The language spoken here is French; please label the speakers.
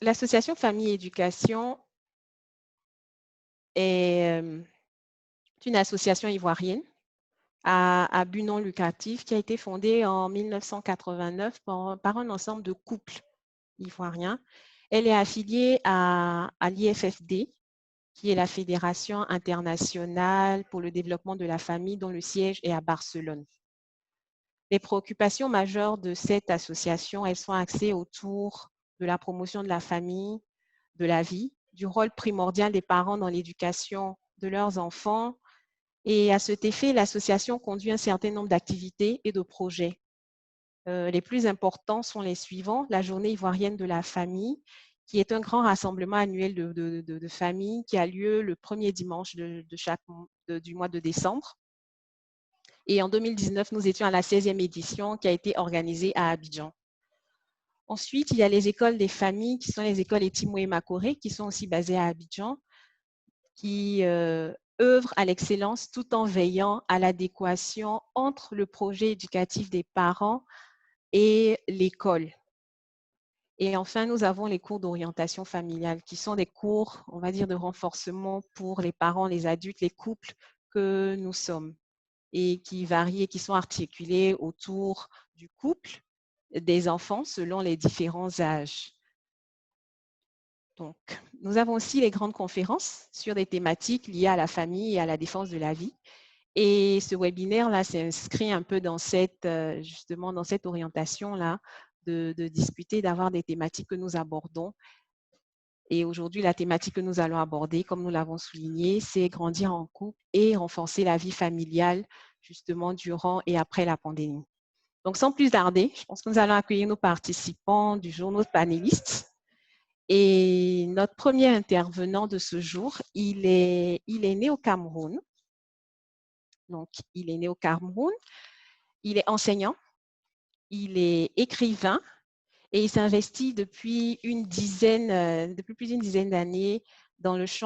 Speaker 1: L'association Famille Éducation est une association ivoirienne à but non lucratif qui a été fondée en 1989 par un ensemble de couples ivoiriens. Elle est affiliée à l'IFFD, qui est la Fédération internationale pour le développement de la famille, dont le siège est à Barcelone. Les préoccupations majeures de cette association, elles sont axées autour de la promotion de la famille, de la vie, du rôle primordial des parents dans l'éducation de leurs enfants. Et à cet effet, l'association conduit un certain nombre d'activités et de projets. Les plus importants sont les suivants: la Journée ivoirienne de la famille, qui est un grand rassemblement annuel de familles qui a lieu le premier dimanche du mois de décembre. Et en 2019, nous étions à la 16e édition qui a été organisée à Abidjan. Ensuite, il y a les écoles des familles, qui sont les écoles Etimo et Makoré, qui sont aussi basées à Abidjan, qui œuvrent à l'excellence tout en veillant à l'adéquation entre le projet éducatif des parents et l'école. Et enfin, nous avons les cours d'orientation familiale, qui sont des cours, on va dire, de renforcement pour les parents, les adultes, les couples que nous sommes, et qui varient et qui sont articulés autour du couple, des enfants, selon les différents âges. Donc, nous avons aussi les grandes conférences sur des thématiques liées à la famille et à la défense de la vie. Et ce webinaire-là s'inscrit un peu dans justement dans cette orientation-là de discuter, d'avoir des thématiques que nous abordons. Et aujourd'hui, la thématique que nous allons aborder, comme nous l'avons souligné, c'est grandir en couple et renforcer la vie familiale, justement, durant et après la pandémie. Donc, sans plus tarder, je pense que nous allons accueillir nos participants du jour, nos panélistes. Et notre premier intervenant de ce jour, il est né au Cameroun. Donc, il est né au Cameroun. Il est enseignant, il est écrivain et il s'investit depuis plus d'une dizaine d'années dans le champ